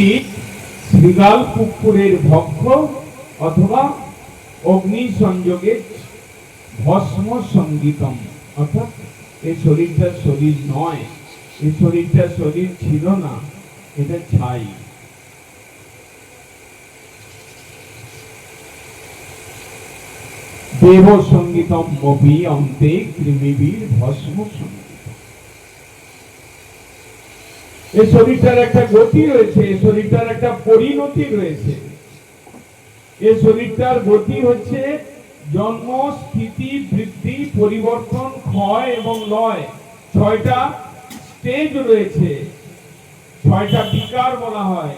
কীট শৃগাল কুকুরের ভক্ষ অথবা অগ্নি সংযোগে ভস্ম সঙ্গীতম, অর্থাৎ এই শরীরটা শরীর নয়, এই শরীরটা শরীর ছিল না, এটা ছাই। দেব সঙ্গীতম মপি অন্তে কৃমিবীর ভস্ম সঙ্গীতম। এই শরীরটার একটা গতি রয়েছে, এই শরীরটার একটা পরিণতি রয়েছে। এই শরীরটার গতি হচ্ছে জন্ম, স্থিতি, বৃদ্ধি, পরিবর্তন, ক্ষয় এবং লয়। 6টা স্টেজ রয়েছে, 6টা বিকার বলা হয়।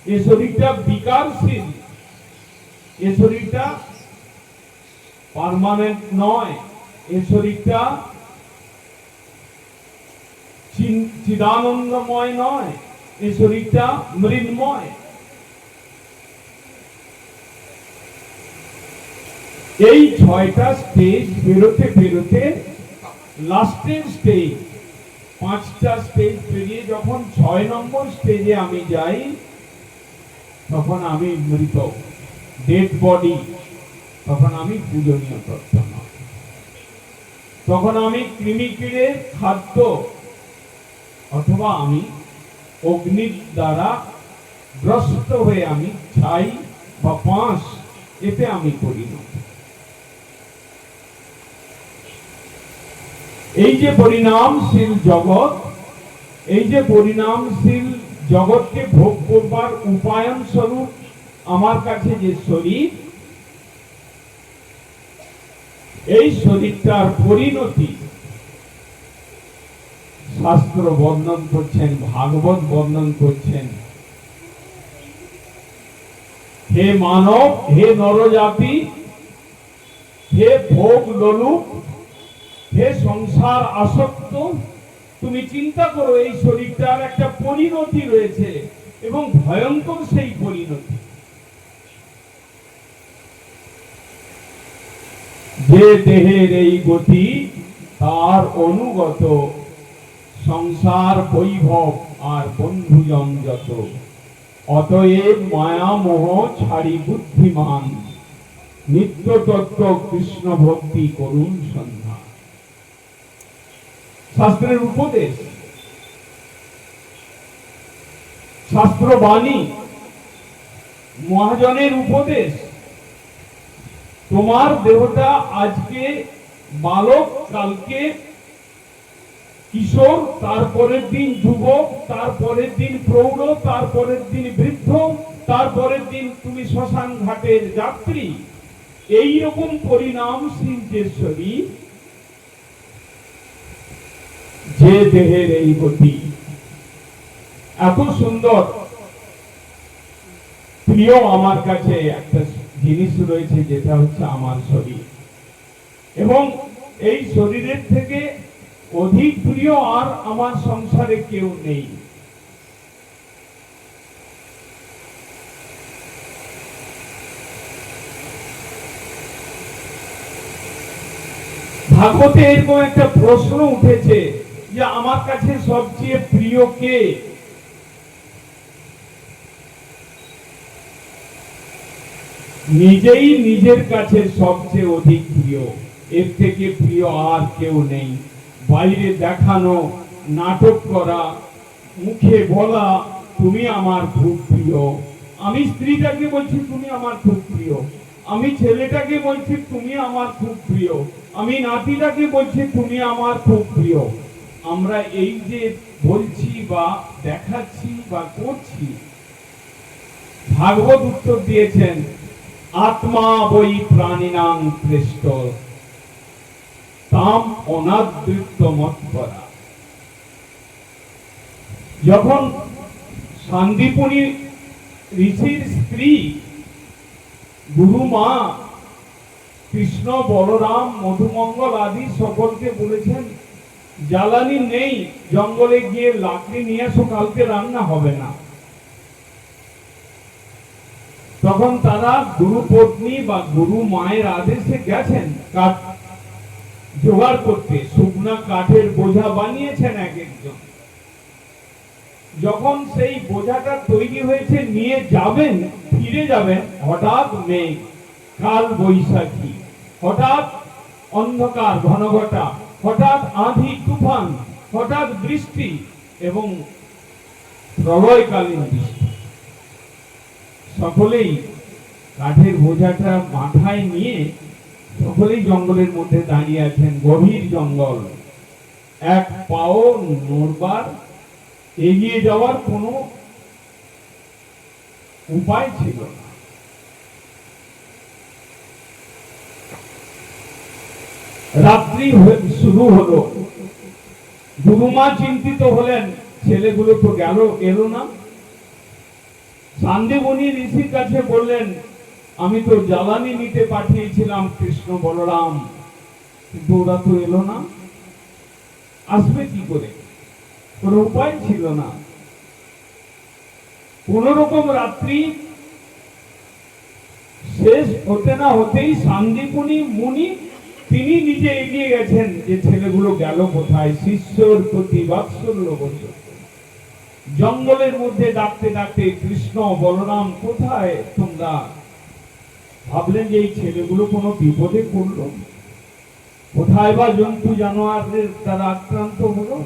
এই শরীরটা বিকারশীল, এই শরীরটা পার্মানেন্ট নয়, এই শরীরটা চিদানন্দময় নয়, এই শরীরটা মৃন্ময়। এই 6টা স্টেজ পেরোতে পেরোতে লাস্টের স্টেজ, 5টা স্টেজ পেরিয়ে যখন 6 নম্বর স্টেজে আমি যাই, তখন আমি মৃত, ডেড বডি, তখন আমি পূজনীয় তত্ত্ব নয়, তখন আমি কৃমিকীটের খাদ্য, অথবা আমি অগ্নির দ্বারা গ্রস্ত হয়ে আমি ছাই বা পাঁশ, এতে আমি পরিণত। এই যে পরিণামশীল জগৎ, এই যে পরিণামশীল জগৎকে ভোগ করবার উপায়ন স্বরূপ আমার কাছে যে শরীর, এই শরীরটার পরিণতি শাস্ত্র বর্ণন করছেন, ভাগবত বর্ণন করছেন। হে মানব, হে নরজাতি, হে ভোগ লোলুপ, হে সংসার আসক্ত, তুমি চিন্তা করো এই শরীরটার একটা পরিণতি রয়েছে এবং ভয়ঙ্কর সেই পরিণতি। যে দেহের এই গতি তার অনুগত সংসার বৈভব আর বন্ধুজন যত, অতএব মায়া মোহ ছাড়ি বুদ্ধিমান, নিত্য তত্ত্ব কৃষ্ণ ভক্তি করুন সন্ধ্যা। শাস্ত্রের উপদেশ, শাস্ত্র বাণী, মহাজনের উপদেশ। তোমার দেহটা আজকে বালক, কালকে কিশোর, তারপরের দিন যুবক, তারপরের দিন প্রৌঢ়, তারপরের দিন বৃদ্ধ, তারপরের দিন তুমি শ্মশান ঘাটের যাত্রী। এইরকম পরিণামশীল যে শরীর, যে দেহের এই গতি এত সুন্দর। প্রিয় আমার কাছে একটা জিনিস রয়েছে, যেটা হচ্ছে আমার শরীর, এবং এই শরীরের থেকে অধিক প্রিয় আর আমার সংসারে কেউ নেই। ভাগবতে এরকম একটা প্রশ্ন উঠেছে যে আমার কাছে সবচেয়ে প্রিয় কে? নিজেই নিজের কাছে সবচেয়ে অধিক প্রিয়, এর থেকে প্রিয় আর কেউ নেই। বাইরে দেখানো, নাটক করা, মুখে বলা তুমি আমার খুব প্রিয়, আমি স্ত্রীটাকে বলছি তুমি আমার খুব প্রিয়, আমি ছেলেটাকে বলছি তুমি আমার খুব প্রিয়, আমি নাতিটাকে বলছি তুমি আমার খুব প্রিয়। আমরা এই যে বলছি বা দেখাচ্ছি বা করছি, ভাগবত উত্তর দিয়েছেন আত্মা বৈ প্রাণিনাং শ্রেষ্ঠ তাম অনাদৃত মৎপরা। যখন শান্তিপুরী ঋষির স্ত্রী গুরু মা কৃষ্ণ, বলরাম, মধুমঙ্গল আদি সকলকে বলেছেন জ্বালানি নেই, জঙ্গলে গিয়ে লাকড়ি নিয়ে আসো, কালকে রান্না হবে না। তখন তারা গুরু পত্নী বা গুরু মায়ের আদেশে গেছেন কাঠ জোগাড় করতে, শুকনা কাঠের বোঝা বানিয়েছেন এক একজন। যখন সেই বোঝাটা তৈরি হয়েছে নিয়ে যাবেন, ফিরে যাবেন, হঠাৎ মেঘ, কাল বৈশাখী, হঠাৎ অন্ধকার ঘনঘটা, হঠাৎ আঁধি তুফান, হঠাৎ বৃষ্টি এবং প্রলয়কালীন বৃষ্টি। সকলেই কাঠের বোঝাটা মাথায় নিয়ে সকলেই জঙ্গলের মধ্যে দাঁড়িয়ে আছেন। গভীর জঙ্গল, এক পাও নড়বার, এগিয়ে যাওয়ার কোনো উপায় ছিল না। রাত্রি শুরু হলো। গুরুমা চিন্তিত হলেন, ছেলেগুলো তো গেল, এলো না। সান্দিবনী ঋষির কাছে বললেন, আমি তো জ্বালানি নিতে পাঠিয়েছিলাম কৃষ্ণ বলরাম, কিন্তু ওরা তো এলো না, আসবে কি করে? কোনো উপায় ছিল না। কোন রকম রাত্রি শেষ হতে না হতেই সান্দিবনী মুনি তিনি নিজে এগিয়ে গেছেন যে ছেলেগুলো গেল কোথায়। শিষ্যর প্রতি বাৎসল্য বসে জঙ্গলের মধ্যে ডাকতে ডাকতে, কৃষ্ণ বলরাম কোথায় তোমরা? ভাবলেন যে এই ছেলেগুলো কোনো বিপদে পড়লো, কোথায় বা জন্তু জানোয়ারের দ্বারা আক্রান্ত হলো।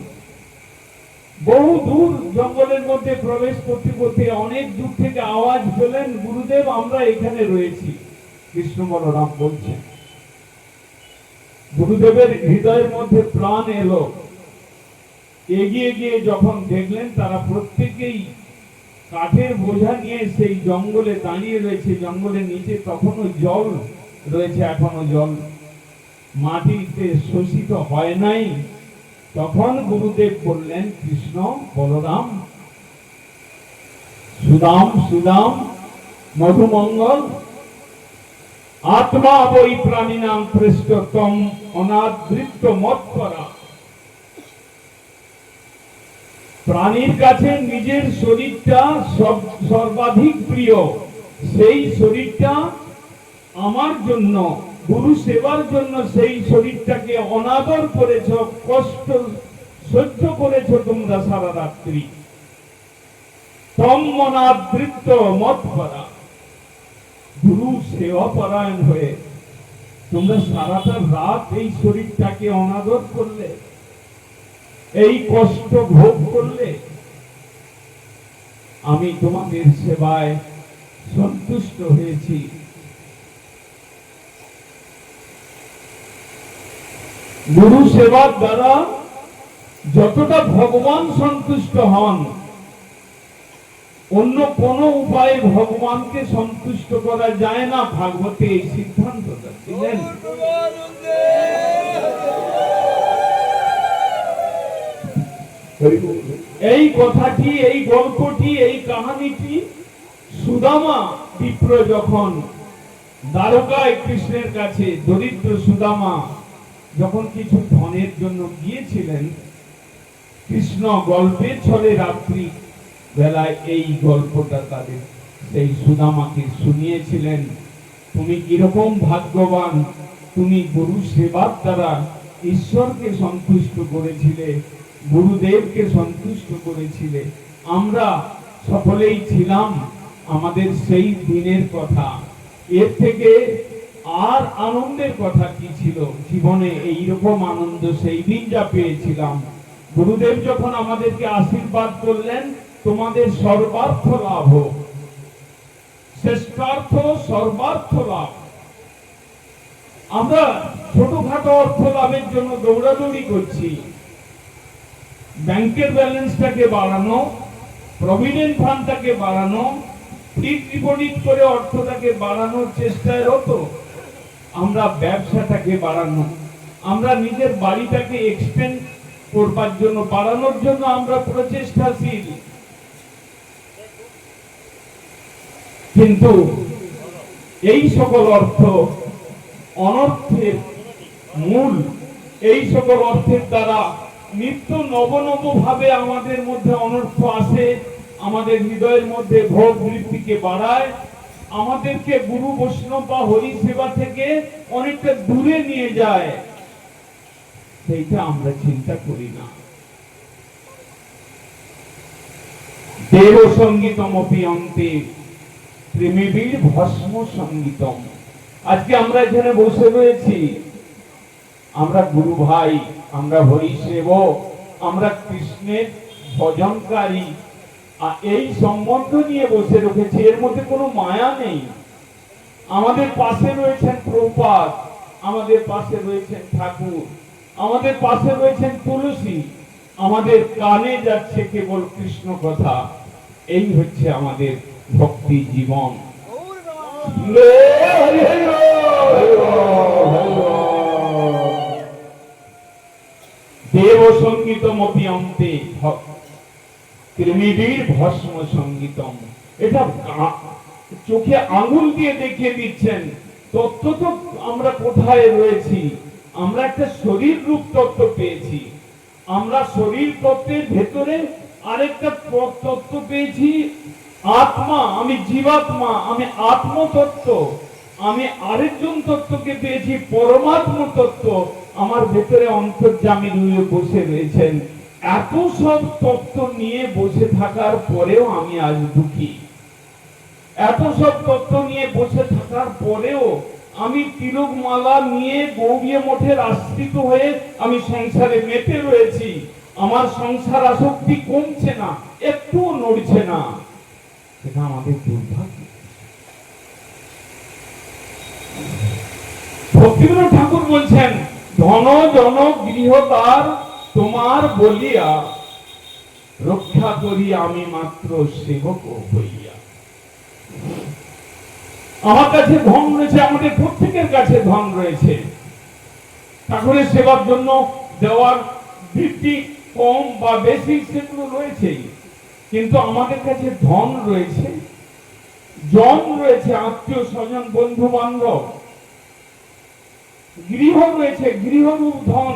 বহু দূর জঙ্গলের মধ্যে প্রবেশ করতে করতে অনেক দূর থেকে আওয়াজ পেলেন, গুরুদেব আমরা এখানে রয়েছি। কৃষ্ণ বলরাম বলছেন। গুরুদেবের হৃদয়ের মধ্যে প্রাণ এলো। এগিয়ে গিয়ে যখন দেখলেন তারা প্রত্যেকেই কাঠের বোঝা নিয়ে সেই জঙ্গলে দাঁড়িয়ে রয়েছে, জঙ্গলের নিচে তখনও জল রয়েছে, এখনো জল মাটিতে শোষিত হয় নাই। তখন গুরুদেব বললেন, কৃষ্ণ বলরাম, সুদাম সুদাম মধুমঙ্গল, আত্মা বৈ প্রাণিনাম শ্রেষ্ঠতম অনাদৃত মৎপরা। প্রাণীর কাছে নিজের শরীরটা সর্বাধিক প্রিয়। সেই শরীরটা আমার জন্য, গুরু সেবার জন্য সেই শরীরটাকে অনাদর করেছ, কষ্ট সহ্য করেছ তোমরা সারা রাত্রি। তম অনাদৃত মৎপরা, গুরু সেবা পরায়ণ হয়ে তোমরা সারাটা রাত এই শরীরটাকে অনাদর করলে, এই কষ্ট ভোগ করলে। আমি তোমাদের সেবায় সন্তুষ্ট হয়েছি। গুরু সেবার দ্বারা যতটা ভগবান সন্তুষ্ট হন, অন্য কোন উপায়ে ভগবানকে সন্তুষ্ট করা যায় না। ভাগবতে এই সিদ্ধান্তটা দিলেন। এই কথাটি, এই গল্পটি, এই কাহিনীটি সুদামা বিপ্র যখন দ্বারকায় কৃষ্ণের কাছে, দরিদ্র সুদামা যখন কিছু ধনের জন্য গিয়েছিলেন, কৃষ্ণ গল্পের ছলে রাত্রি বেলায় এই গল্পটা তাদের সেই সুদামাকে শুনিয়েছিলেন। তুমি কিরকম ভাগ্যবান, তুমি গুরু সেবার দ্বারা ঈশ্বরকে সন্তুষ্ট করেছিলে, গুরুদেবকে সন্তুষ্ট করেছিলে। আমরা সকলেই ছিলাম। আমাদের সেই দিনের কথা, এর থেকে আর আনন্দের কথা কি ছিল? জীবনে এইরকম আনন্দ সেই দিন যা পেয়েছিলাম। গুরুদেব যখন আমাদেরকে আশীর্বাদ করলেন, তোমাদের সর্বার্থ লাভ হোক, শ্রেষ্ঠার্থ সর্বার্থ লাভ। আমরা ছোটখাটো অর্থ লাভের জন্য দৌড়াদৌড়ি করছি। ব্যাংকের ব্যালেন্সটাকে বাড়ানো, প্রভিডেন্ট ফান্ডটাকে বাড়ানো, ফিক্সড ডিপোজিট করে অর্থটাকে বাড়ানোর চেষ্টায় রত। আমরা ব্যবসাটাকে বাড়ানো, আমরা নিজের বাড়িটাকে এক্সটেন্ড করবার জন্য, বাড়ানোর জন্য আমরা প্রচেষ্টাশীল। কিন্তু এই সকল অর্থ অনর্থের মূল। এই সকল অর্থের দ্বারা নিত্য নব নব ভাবে আমাদের মধ্যে অনর্থ আসে, আমাদের হৃদয়ের মধ্যে ভোগ বৃত্তিকে বাড়ায়, আমাদেরকে গুরু বৈষ্ণব বা হরি সেবা থেকে অনেকটা দূরে নিয়ে যায়। সেইটা আমরা চিন্তা করি না। দেব সঙ্গীতমপি অন্তে প্রেমিবীর ভস্ম সঙ্গীতম। আজকে আমরা এখানে বসে রয়েছি, আমরা গুরু ভাই, আমরা হরি সেবক, আমরা কৃষ্ণের ভজনকারী, আর এই সম্বন্ধ নিয়ে বসে রেখেছি। এর মধ্যে কোনো মায়া নেই। আমাদের পাশে রয়েছেন প্রভুপাদ, আমাদের পাশে রয়েছেন ঠাকুর, আমাদের পাশে রয়েছেন তুলসী, আমাদের কানে যাচ্ছে কেবল কৃষ্ণ কথা। এই হচ্ছে আমাদের ভক্তি জীবন। দেব সঙ্গীতমপি অন্তে কৃমিবীর ভস্ম সঙ্গীতম। এটা চোখে আঙুল দিয়ে দেখিয়ে দিচ্ছেন তত্ত্ব তো আমরা কোথায় রয়েছি। আমরা একটা শরীর রূপ তত্ত্ব পেয়েছি, আমরা শরীর তত্ত্বের ভেতরে আরেকটা তত্ত্ব পেয়েছি, আত্মা। আমি জীবাত্মা, আমি আত্মতত্ত্ব। আমি আরেকজন তত্ত্বকে পেয়েছি, পরমাত্ম তত্ত্ব। আমার ভেতরে অন্তর্যামী রূপে বসে রয়েছেন। এত সব তত্ত্ব নিয়ে বসে থাকার পরেও আমি আজ দুঃখী। এত সব তত্ত্ব নিয়ে বসে থাকার পরেও আমি তিলক মালা নিয়ে গৌড়ীয় মঠের আশ্রিত হয়ে আমি সংসারে মেতে রয়েছি। আমার সংসার আসক্তি কমছে না, একটুও নড়ছে না। সেটা আমাদের দুর্ভাগ্য। ভক্তিবিনোদ ঠাকুর বলছেন, ধন জন গৃহদ্বার তোমার বলিয়া রক্ষা করি আমি মাত্র সেবক হইয়া। আমার কাছে ধন রয়েছে, আমাদের প্রত্যেকের কাছে ধন রয়েছে। ঠাকুরের সেবার জন্য দেওয়ার ভিত্তি কম বা বেশি সেগুলো রয়েছেই, কিন্তু আমাদের কাছে ধন রয়েছে, জন রয়েছে, আত্মীয় স্বজন, বন্ধু বান্ধব, গৃহ রয়েছে, গৃহরূপ ধন,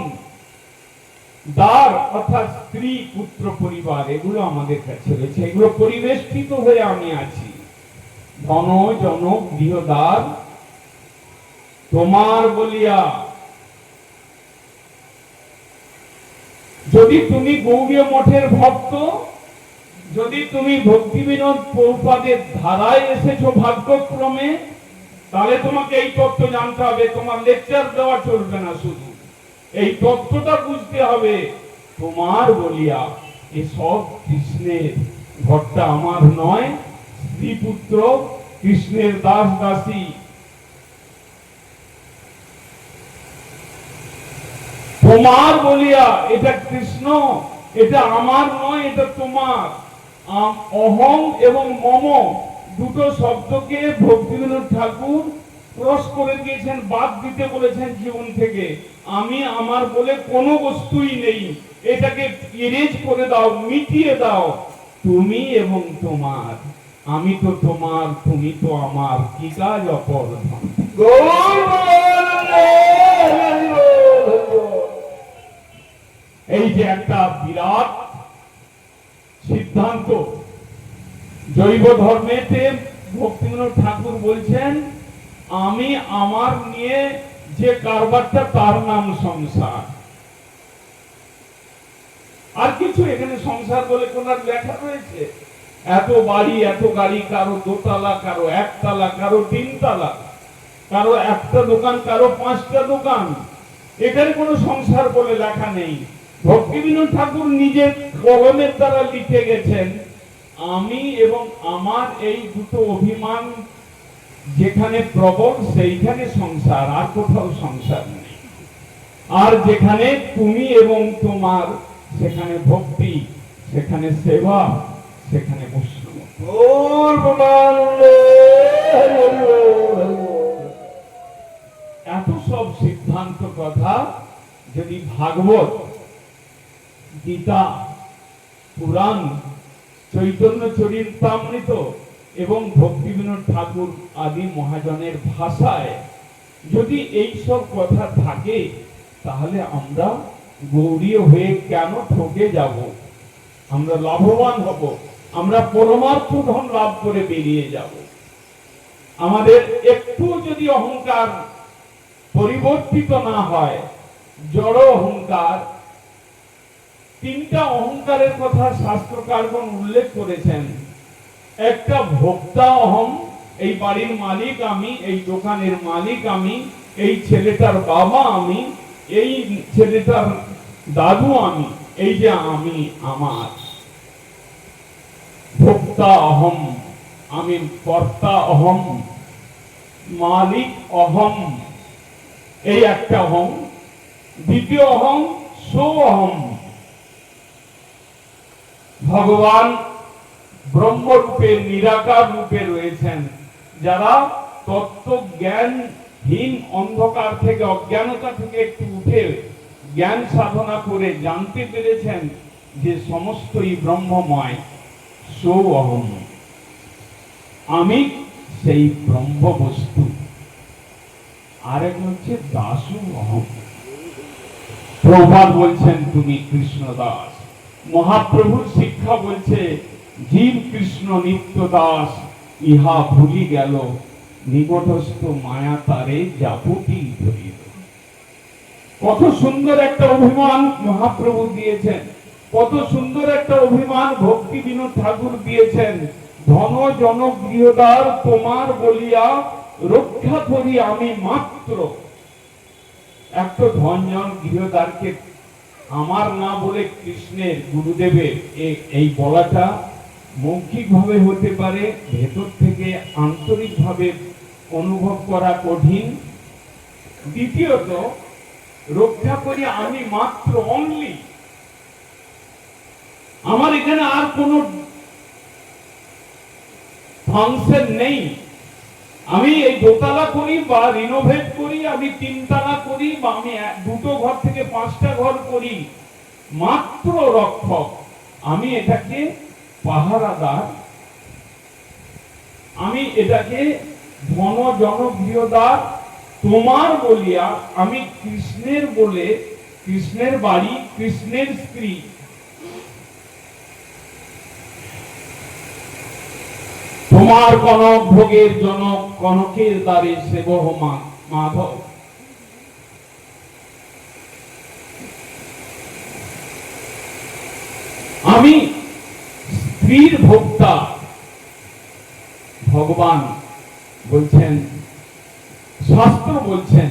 দ্বার অর্থাৎ স্ত্রী, পুত্র, পরিবার, এগুলো আমাদের কাছে রয়েছে। এগুলো পরিবেষ্টিত হয়ে আমি আছি। ধন জন গৃহদ্বার তোমার বলিয়া। যদি তুমি গৌড়ীয় মঠের ভক্ত, যদি তুমি ভক্তিবিনোদ প্রভুপাদের ধারায় এসেছো ভাগ্যক্রমে, তাহলে তোমাকে এই তত্ত্ব জানতে হবে। তোমার লেকচার দেওয়া চলবে না, শুধু এই তত্ত্বটা বুঝতে হবে। তোমার বলিয়া, এই সব কৃষ্ণের। ঘরটা আমার নয়, স্ত্রী পুত্র কৃষ্ণের দাস দাসী। তোমার বলিয়া, এটা কৃষ্ণ, এটা আমার নয়, এটা তোমার। অহং এবং মম দুটো শব্দকে ভক্তিবিনোদ ঠাকুর ক্রস করে দিয়েছেন, বাদ দিতে বলেছেন জীবন থেকে। আমি আমার বলে কোনো বস্তুই নেই, এটাকে ইরেজ করে দাও, মিটিয়ে দাও। তুমি এবং তোমার, আমি তো তোমার, তুমি তো আমার, কি কাজ অপর। এই যে একটা বিরাট সিদ্ধান্ত জৈব ধর্মেতে ভক্তিবিনোদ ঠাকুর বলছেন, আমি আমার নিয়ে যে কারবারটা তার নাম সংসার। আর কিছু এখানে সংসার বলে কোন লেখা রয়েছে? এত বাড়ি, এত গাড়ি, কারো দোতলা, কারো একতলা, কারো তিনতলা, কারো একটা দোকান, কারো 5টা দোকান। এখানে কোনো সংসার বলে লেখা নেই। ভক্তিবিনোদ ঠাকুর নিজের কলমের দ্বারা লিখে গেছেন, আমি এবং আমার এই দুটো অভিমান যেখানে প্রবল, সেইখানে সংসার, আর কোথাও সংসার নেই। আর যেখানে তুমি এবং তোমার, সেখানে ভক্তি, সেখানে সেবা, সেখানে বৈষ্ণব। এত সব সিদ্ধান্ত কথা যদি ভাগবত, গীতা, পুরাণ, চৈতন্য চরিতামৃত এবং ভক্তিবিনোদ ঠাকুর আদি মহাজনের ভাষায় যদি এই সব কথা থাকে, তাহলে আমরা গৌড়ীয় হয়ে কেন ঠকে যাব? আমরা লাভবান হব, আমরা পরমার্থ ধন লাভ করে বেরিয়ে যাব। আমাদের একটু যদি অহংকার পরিবর্তিত না হয়, জড় অহংকার, তিনটা অহংকারের কথা শাস্ত্রকারগণ উল্লেখ করেছেন। একটা ভোক্তা অহং, এই বাড়ির মালিক আমি, এই দোকানের মালিক আমি, এই ছেলেটার বাবা আমি, এই ছেলেটার দাদু আমি, এই যে আমি আমার। ভোক্তা অহম, আমি কর্তা অহম, মালিক অহম, এই একটা অহম। দ্বিতীয় অহম সো অহম। ভগবান ব্রহ্মরূপে নিরাকার রূপে রয়েছেন। যারা তত্ত্ব জ্ঞানহীন, অন্ধকার থেকে, অজ্ঞানতা থেকে একটু উঠে জ্ঞান সাধনা করে জানতে পেরেছেন যে সমস্তই ব্রহ্মময়, সো অহম, আমি সেই ব্রহ্ম বস্তু। আরেক হচ্ছে দাসু অহম। প্রভুপাদ বলছেন তুমি কৃষ্ণ দাস। মহাপ্রভুর শিক্ষা বলছে জীব কৃষ্ণ নিত্য দাস, ইহা ভুলি গেল নিকটস্থ মায়া তারে জাপুটি ধরিল। কত সুন্দর একটা অভিমান মহাপ্রভু দিয়েছেন, কত সুন্দর একটা অভিমান ভক্তি বিনোদ ঠাকুর দিয়েছেন। ধন জন গৃহদার তোমার বলিয়া রক্ষা করি আমি মাত্র। একটা ধনজন গৃহদারকে আমার না বলে কৃষ্ণের, গুরুদেবের এই বলাটা মৌখিক ভাবে হতে পারে, ভেতর থেকে আন্তরিক ভাবে অনুভব করা কঠিন। দ্বিতীয়ত, রক্ষা করি আমি মাত্র, অনলি। আমার এখানে আর কোনো ফাংশন নেই। আমি এই দোতলা করি বা রিনোভেট করি, আমি তিনতলা করি, বা আমি দুটো ঘর থেকে 5টা ঘর করি, মাত্র রক্ষক। আমি এটাকে পাহারাদার, আমি এটাকে ধন জন গৃহদার তোমার বলিয়া, আমি কৃষ্ণের বলে, কৃষ্ণের বাড়ি, কৃষ্ণের স্ত্রী। তোমার কনক ভোগের জনক, কনকের দ্বারে সেবহ মাধব। আমি স্ত্রীর ভোক্তা। ভগবান বলছেন, শাস্ত্র বলছেন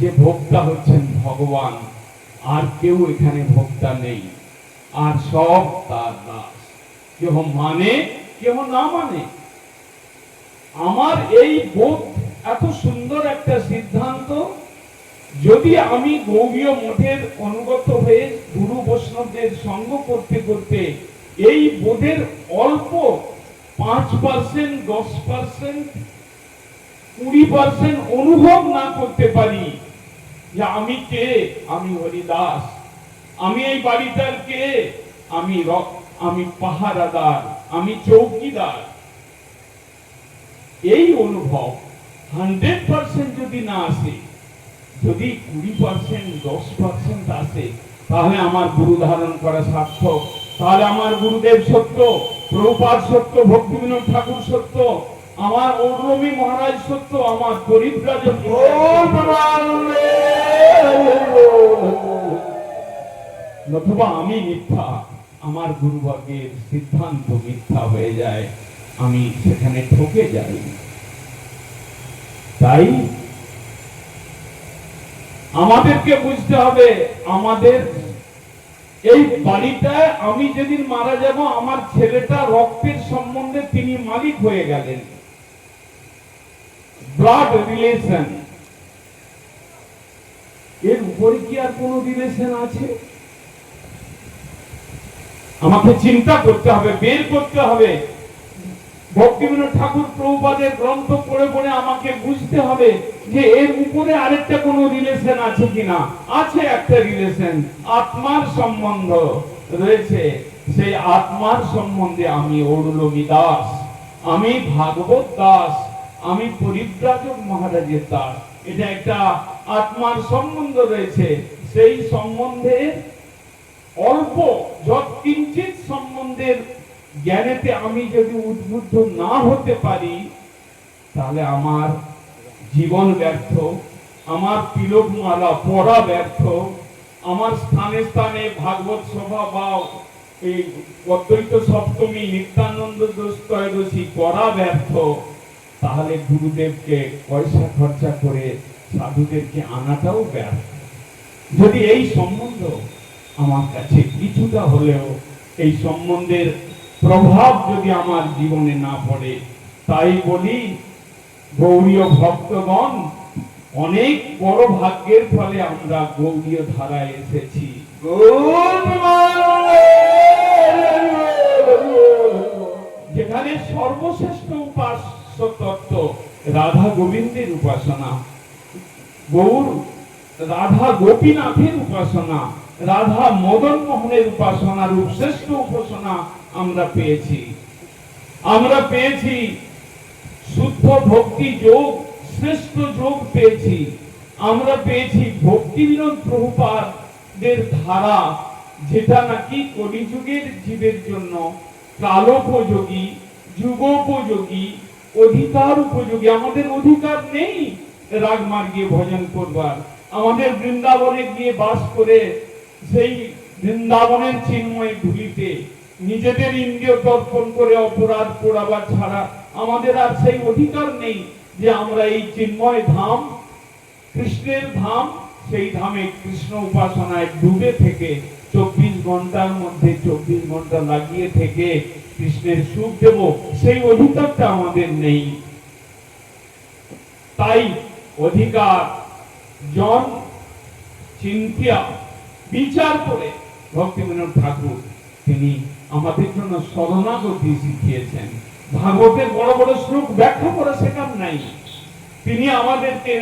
যে ভোক্তা হচ্ছেন ভগবান, আর কেউ এখানে ভোক্তা নেই, আর সব তার দাস। কেহ মানে, কেহ না মানে। আমার এই বোধ, এত সুন্দর একটা সিদ্ধান্ত, যদি আমি গৌড়ীয় মঠের অনুগত হয়ে গুরু বৈষ্ণবদের সঙ্গ করতে করতে এই বোধের অল্প 5%, 10%, 20% অনুভব না করতে পারি যে আমি কে, আমি হরিদাস, আমি এই বাড়িটার কে, আমি পাহারাদার, আমি চৌকিদার, এই অনুভব 100% যদি না আসে, যদি 20%, 10% আসে, তাহলে আমার গুরু ধারণ করা সার্থক। তাহলে আমার গুরুদেব সত্য, প্রভুপাদ সত্য, ভক্তি বিনোদ ঠাকুর সত্য, আমার ঔরমি মহারাজ সত্য, আমার পরিব্রাজক নতুবা আমি মিথ্যা, আমার গুরুবর্গের সিদ্ধান্ত মিথ্যা হয়ে যায়, আমি সেখানে ঠকে যাই। তাই আমাদেরকে বুঝতে হবে, আমাদের এই বাড়িটা, আমি যেদিন মারা যাব, আমার ছেলেটা রক্তের সম্বন্ধে তিনি মালিক হয়ে গেলেন, ব্লাড রিলেশন। এর উপরে কি আর কোন রিলেশন আছে? আমাকে চিন্তা করতে হবে, বের করতে হবে। ভক্তি বিনোদ ঠাকুর প্রভুপাদের গ্রন্থ পড়ে পড়ে আমাকে বুঝতে হবে যে এর উপরে আরেকটা কোন রিলেশন আছে কিনা। আছে একটা রিলেশন, আত্মার সম্বন্ধ রয়েছে। সেই আত্মার সম্বন্ধে আমি ঔরলমি দাস, আমি ভাগবত দাস, আমি পরিব্রাজক মহারাজের দাস। এটা একটা আত্মার সম্বন্ধ রয়েছে। সেই সম্বন্ধে অল্প যৎকিঞ্চিত সম্বন্ধের জ্ঞানেতে আমি যদি উদ্বুদ্ধ না হতে পারি, তাহলে আমার জীবন ব্যর্থ, আমার তিলকমালা পড়া ব্যর্থ, আমার স্থানে স্থানে ভাগবত সভা বা এই অদ্বৈত সপ্তমী নিত্যানন্দ দোষত্রয়োদশী করা ব্যর্থ, তাহলে গুরুদেবকে পয়সা খরচা করে সাধুদেরকে আনাটাও ব্যর্থ। যদি এই সম্বন্ধ আমার কাছে কিছুটা হলেও এই সম্বন্ধের প্রভাব যদি আমার জীবনে না পড়ে, তাই বলি গৌড়ীয় ভক্তগণ, অনেক বড় ভাগ্যের ফলে আমরা গৌড়ীয় ধারায় এসেছি। যেখানে সর্বশ্রেষ্ঠ উপাস্য তত্ত্ব রাধা গোবিন্দের উপাসনা, গৌর রাধা গোপীনাথের উপাসনা, রাধা মদন মোহনের উপাসনার শ্রেষ্ঠ উপাসনা আমরা পেয়েছি। আমরা পেয়েছি শুদ্ধ ভক্তি যোগ, শ্রেষ্ঠ যোগ পেয়েছি। আমরা পেয়েছি ভক্তিবিনোদ প্রভুপাদের ধারা, যেটা নাকি কলিযুগের জীবের জন্য কালোপযোগী, যুগোপযোগী, অধিকার উপযোগী। আমাদের অধিকার নেই রাগমার্গে ভজন করবার। আমাদের বৃন্দাবনে গিয়ে বাস করে সেই বৃন্দাবনের চিন্ময় ধুলিতে নিজেদের ইন্দ্রিয় তর্পণ করে অপরাধ পোড়াবার ছাড়া আমাদের আর সেই অধিকার নেই যে আমরা এই চিন্ময় ধাম, কৃষ্ণের ধাম, সেই ধামে কৃষ্ণ উপাসনায় ডুবে থেকে 24 ঘন্টার মধ্যে 24 ঘন্টা লাগিয়ে থেকে কৃষ্ণের সুখ দেব, সেই অধিকারটা আমাদের নেই। তাই অধিকার জন চিন্তিয়া বিচার করে ভক্তিবিনোদ ঠাকুর তিনি আমাদের জন্য শরণাগতি শিখিয়েছেন। ভাগবতের বড় বড় শ্লোক ব্যাখ্যা করে শেখান নাই, তিনি আমাদেরকে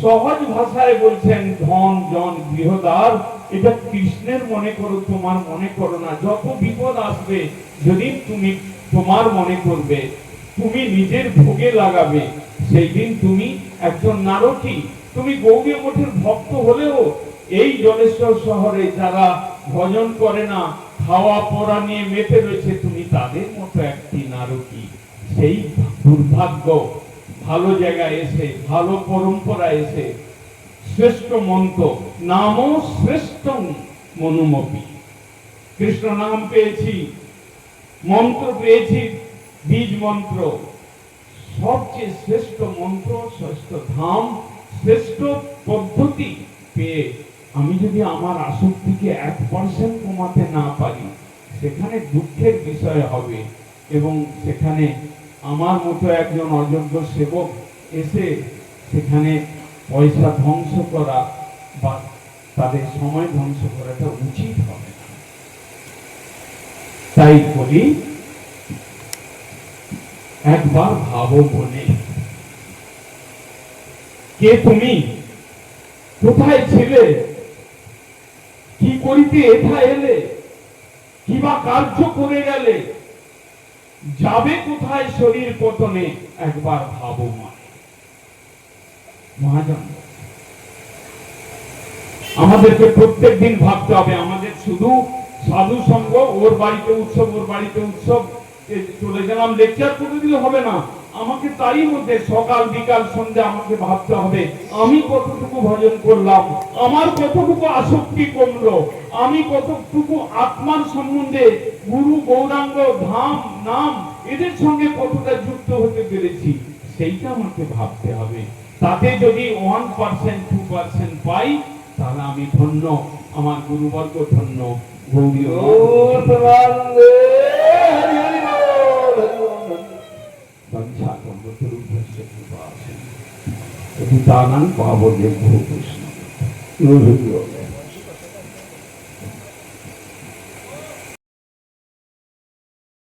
সহজ ভাষায় বলছেন, ধন জন গৃহদ্বার এটা কৃষ্ণের মনে করো, তোমার মনে করো না। যত বিপদ আসবে যদি তুমি তোমার মনে করবে, তুমি নিজের ভোগে লাগাবে, সেই দিন তুমি একজন নারকী। তুমি গৌড়ীয় মঠের ভক্ত হলেও এই জলেশ্বর শহরে যারা ভজন করে না, খাওয়া পড়া নিয়ে মেতে রয়েছে, তুমি তাদের মতো একটি নারকী। সেই দুর্ভাগ্য ভালো জায়গায় এসে, ভালো পরম্পরা এসে, শ্রেষ্ঠ মন্ত্র নামও শ্রেষ্ঠ মনুমপি, কৃষ্ণ নাম পেয়েছি, মন্ত্র পেয়েছি, বীজ মন্ত্র, সবচেয়ে শ্রেষ্ঠ মন্ত্র, শ্রেষ্ঠ ধাম, শ্রেষ্ঠ পদ্ধতি পেয়ে আমি যদি আমার আসক্তিকে 1% কমাতে না পারি, সেখানে দুঃখের বিষয় হবে। এবং সেখানে আমার মতো একজন অযোগ্য সেবক এসে সেখানে পয়সা ধ্বংস করা বা তাদের সময় ধ্বংস করাটা উচিত হবে না। তাই বলি, একবার ভাবো মনে, কে তুমি, কোথায় ছিলে, কি করিতে এথা এলে, কিবা কার্য করে গেলে, যাবে কোথায় শরীর পতনে, একবার ভাবো মানে। মহাজন, আমাদেরকে প্রত্যেক দিন ভাবতে হবে। আমাদের শুধু সাধু সঙ্গ, ওর বাড়িতে উৎসব, ওর বাড়িতে উৎসব, চলে গেলাম, লেকচার করে দিলে হবে না। আমাকে তারই মধ্যে সকাল বিকাল সন্ধ্যা আমাকে ভাবতে হবে, আমি কতটুকু ভজন করলাম, আমার কতটুকু আসক্তি কমলো, আমি কতটুকু আত্মার সম্বন্ধে গুরু গৌরাঙ্গ ধাম নাম এদের সঙ্গে কতটা যুক্ত হতে পেরেছি, সেইটা আমাকে ভাবতে হবে। তাতে যদি 1% 2% পাই, তাহলে আমি ধন্য, আমার গুরুবর্গ ধন্য। গৌরীয় পাবো যে বহু কৃষ্ণ।